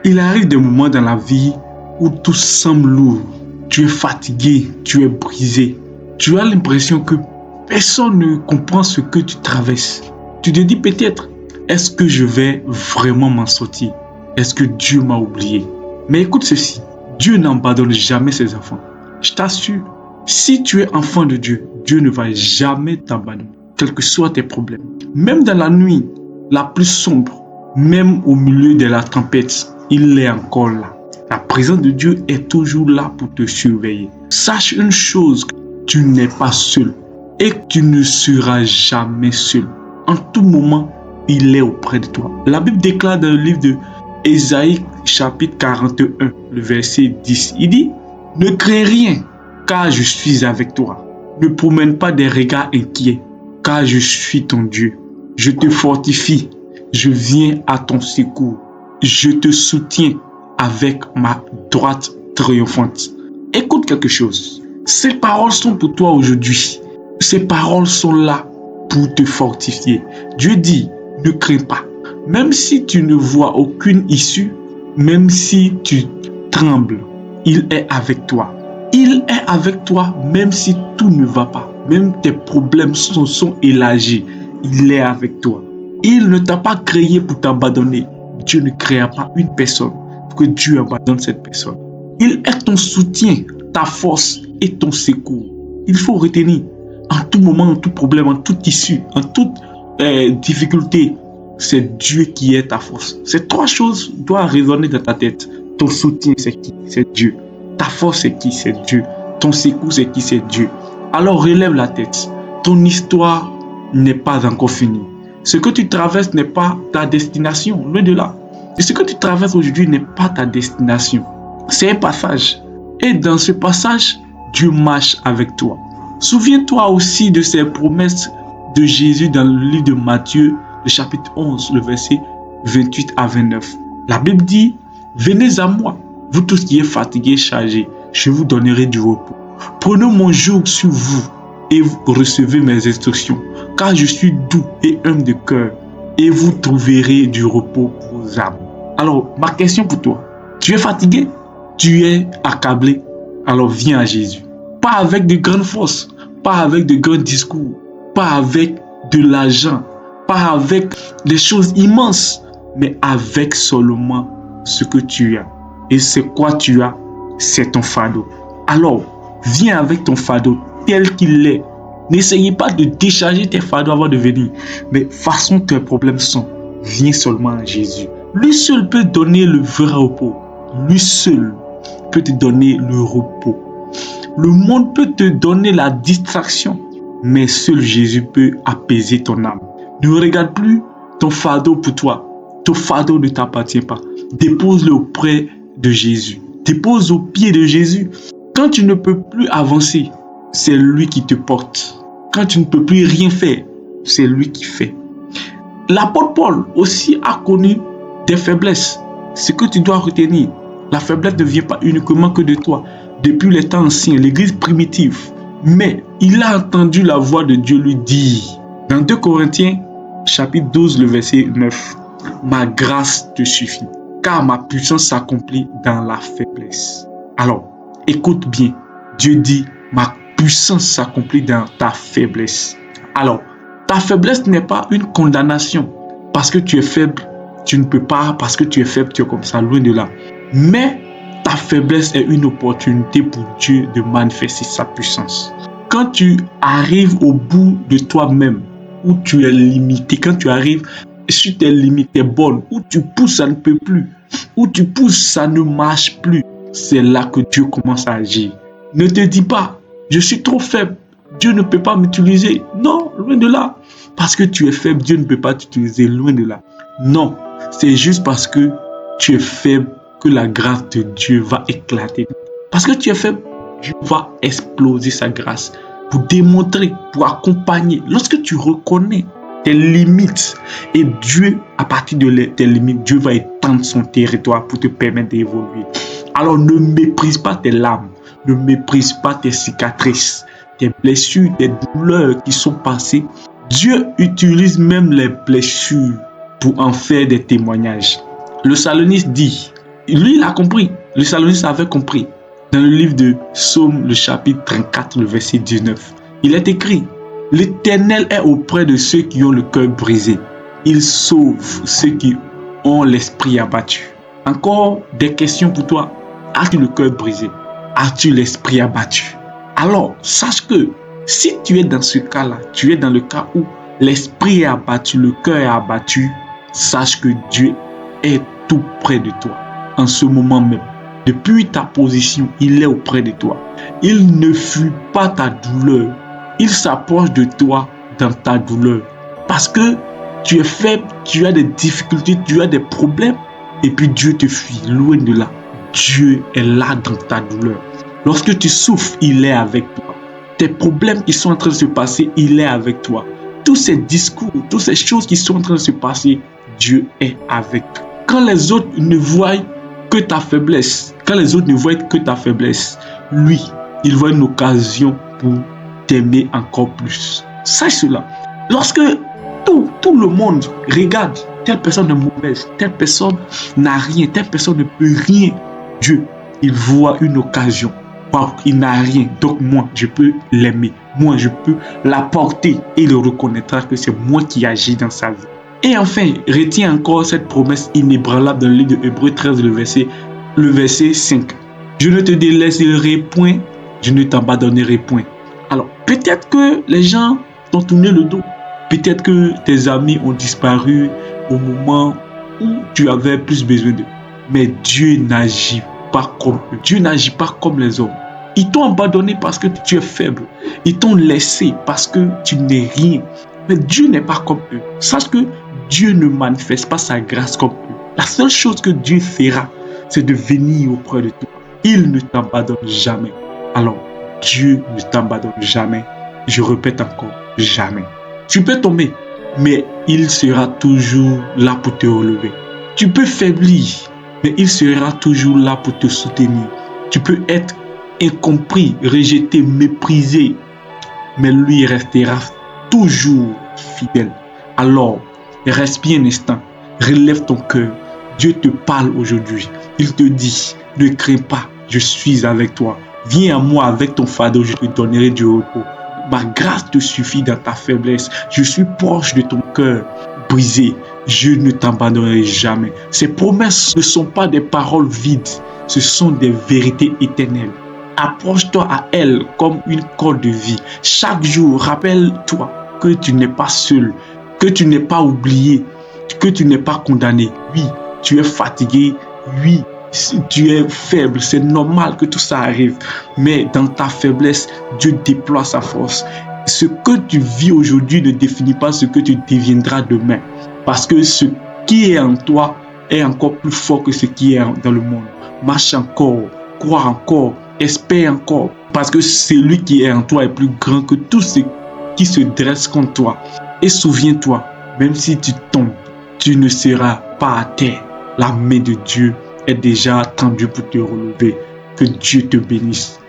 Il arrive des moments dans la vie où tout semble lourd. Tu es fatigué, tu es brisé. Tu as l'impression que personne ne comprend ce que tu traverses. Tu te dis peut-être, est-ce que je vais vraiment m'en sortir? Est-ce que Dieu m'a oublié? Mais écoute ceci, Dieu n'abandonne jamais ses enfants. Je t'assure, si tu es enfant de Dieu, Dieu ne va jamais t'abandonner, quels que soient tes problèmes. Même dans la nuit la plus sombre, même au milieu de la tempête, il est encore là. La présence de Dieu est toujours là pour te surveiller. Sache une chose, tu n'es pas seul et tu ne seras jamais seul. En tout moment, il est auprès de toi. La Bible déclare dans le livre de Ésaïe chapitre 41, le verset 10, il dit « Ne crains rien, car je suis avec toi. Ne promène pas des regards inquiets, car je suis ton Dieu. Je te fortifie, je viens à ton secours. Je te soutiens avec ma droite triomphante. » Écoute quelque chose. Ces paroles sont pour toi aujourd'hui. Ces paroles sont là pour te fortifier. Dieu dit, ne crains pas. Même si tu ne vois aucune issue, même si tu trembles, il est avec toi. Il est avec toi même si tout ne va pas. Même tes problèmes sont élargis. Il est avec toi. Il ne t'a pas créé pour t'abandonner. Dieu ne créa pas une personne pour que Dieu abandonne cette personne. Il est ton soutien, ta force et ton secours. Il faut retenir, en tout moment, en tout problème, en toute issue, en toute difficulté, c'est Dieu qui est ta force. Ces trois choses doivent résonner dans ta tête. Ton soutien, c'est qui? C'est Dieu. Ta force, c'est qui? C'est Dieu. Ton secours, c'est qui? C'est Dieu. Alors relève la tête. Ton histoire n'est pas encore finie. Ce que tu traverses n'est pas ta destination, loin de là. Et ce que tu traverses aujourd'hui n'est pas ta destination. C'est un passage. Et dans ce passage, Dieu marche avec toi. Souviens-toi aussi de ces promesses de Jésus dans le livre de Matthieu, le chapitre 11, le verset 28 à 29. La Bible dit, « Venez à moi, vous tous qui êtes fatigués et chargés, je vous donnerai du repos. Prenez mon joug sur vous et vous recevez mes instructions, car je suis doux et humble de cœur, et vous trouverez du repos pour vos âmes. » Alors, ma question pour toi, tu es fatigué? Tu es accablé? Alors viens à Jésus. Pas avec de grandes forces, pas avec de grands discours, pas avec de l'argent, pas avec des choses immenses, mais avec seulement ce que tu as. Et c'est quoi tu as? C'est ton fardeau. Alors, viens avec ton fardeau tel qu'il est. N'essayez pas de décharger tes fardeaux avant de venir, mais façon tes problèmes sont. Viens seulement à Jésus. Lui seul peut donner le vrai repos. Lui seul peut te donner le repos. Le monde peut te donner la distraction, mais seul Jésus peut apaiser ton âme. Ne regarde plus ton fardeau pour toi. Ton fardeau ne t'appartient pas. Dépose-le auprès de Jésus. Dépose au pied de Jésus. Quand tu ne peux plus avancer, c'est lui qui te porte. Quand tu ne peux plus rien faire, c'est lui qui fait. L'apôtre Paul aussi a connu des faiblesses. Ce que tu dois retenir, la faiblesse ne vient pas uniquement que de toi. Depuis les temps anciens, l'église primitive, mais il a entendu la voix de Dieu lui dire, dans 2 Corinthiens, chapitre 12, le verset 9, « Ma grâce te suffit, car ma puissance s'accomplit dans la faiblesse. » Alors, écoute bien, Dieu dit, « Ma puissance s'accomplit dans ta faiblesse. » Alors, ta faiblesse n'est pas une condamnation. Parce que tu es faible, tu ne peux pas, parce que tu es faible, tu es comme ça, loin de là. Mais ta faiblesse est une opportunité pour Dieu de manifester sa puissance. Quand tu arrives au bout de toi-même, où tu es limité, quand tu arrives sur tes limites, tes bornes, où tu pousses, ça ne peut plus, où tu pousses, ça ne marche plus, c'est là que Dieu commence à agir. Ne te dis pas, je suis trop faible, Dieu ne peut pas m'utiliser. Non, loin de là. Parce que tu es faible, Dieu ne peut pas t'utiliser, loin de là. Non, c'est juste parce que tu es faible que la grâce de Dieu va éclater. Parce que tu es faible, Dieu va exploser sa grâce pour démontrer, pour accompagner. Lorsque tu reconnais tes limites et Dieu, à partir de tes limites, Dieu va étendre son territoire pour te permettre d'évoluer. Alors ne méprise pas tes larmes, ne méprise pas tes cicatrices, tes blessures, tes douleurs qui sont passées. Dieu utilise même les blessures pour en faire des témoignages. Le psalmiste dit, Lui, il a compris. Le saloniste avait compris. Dans le livre de Psaume, le chapitre 34, le verset 19, il est écrit: l'Éternel est auprès de ceux qui ont le cœur brisé. Il sauve ceux qui ont l'esprit abattu. Encore des questions pour toi. As-tu le cœur brisé? As-tu l'esprit abattu? Alors, sache que si tu es dans ce cas-là, tu es dans le cas où l'esprit est abattu, le cœur est abattu, sache que Dieu est tout près de toi en ce moment même. Depuis ta position, il est auprès de toi. Il ne fuit pas ta douleur. Il s'approche de toi dans ta douleur. Parce que tu es faible, tu as des difficultés, tu as des problèmes. Et puis Dieu te fuit, loin de là. Dieu est là dans ta douleur. Lorsque tu souffres, il est avec toi. Tes problèmes qui sont en train de se passer, il est avec toi. Tous ces discours, toutes ces choses qui sont en train de se passer, Dieu est avec toi. Quand les autres ne voient que ta faiblesse, lui, il voit une occasion pour t'aimer encore plus. Sache cela. Lorsque tout le monde regarde, telle personne est mauvaise, telle personne n'a rien, telle personne ne peut rien, Dieu, il voit une occasion. Wow, il n'a rien, donc moi, je peux l'aimer. Moi, je peux l'apporter et il reconnaîtra que c'est moi qui agis dans sa vie. Et enfin, retiens encore cette promesse inébranlable dans le livre de Hébreux 13, le verset 5. Je ne te délaisserai point, je ne t'abandonnerai point. Alors, peut-être que les gens t'ont tourné le dos. Peut-être que tes amis ont disparu au moment où tu avais plus besoin d'eux. Mais Dieu n'agit pas comme eux. Dieu n'agit pas comme les hommes. Ils t'ont abandonné parce que tu es faible. Ils t'ont laissé parce que tu n'es rien. Mais Dieu n'est pas comme eux. Sache que Dieu ne manifeste pas sa grâce comme eux. La seule chose que Dieu fera, c'est de venir auprès de toi. Il ne t'abandonne jamais. Alors, Dieu ne t'abandonne jamais. Je répète encore, jamais. Tu peux tomber, mais il sera toujours là pour te relever. Tu peux faiblir, mais il sera toujours là pour te soutenir. Tu peux être incompris, rejeté, méprisé, mais lui restera toujours fidèle. Alors, respire un instant, relève ton cœur. Dieu te parle aujourd'hui. Il te dit, ne crains pas, je suis avec toi. Viens à moi avec ton fardeau, je te donnerai du repos. Ma grâce te suffit dans ta faiblesse. Je suis proche de ton cœur brisé. Je ne t'abandonnerai jamais. Ces promesses ne sont pas des paroles vides. Ce sont des vérités éternelles. Approche-toi à elles comme une corde de vie. Chaque jour, rappelle-toi que tu n'es pas seul, que tu n'es pas oublié, que tu n'es pas condamné. Oui, tu es fatigué. Oui, tu es faible. C'est normal que tout ça arrive. Mais dans ta faiblesse, Dieu déploie sa force. Ce que tu vis aujourd'hui ne définit pas ce que tu deviendras demain. Parce que ce qui est en toi est encore plus fort que ce qui est dans le monde. Marche encore, crois encore, espère encore. Parce que celui qui est en toi est plus grand que tout ce qui se dresse contre toi. Et souviens-toi, même si tu tombes, tu ne seras pas à terre. La main de Dieu est déjà tendue pour te relever. Que Dieu te bénisse.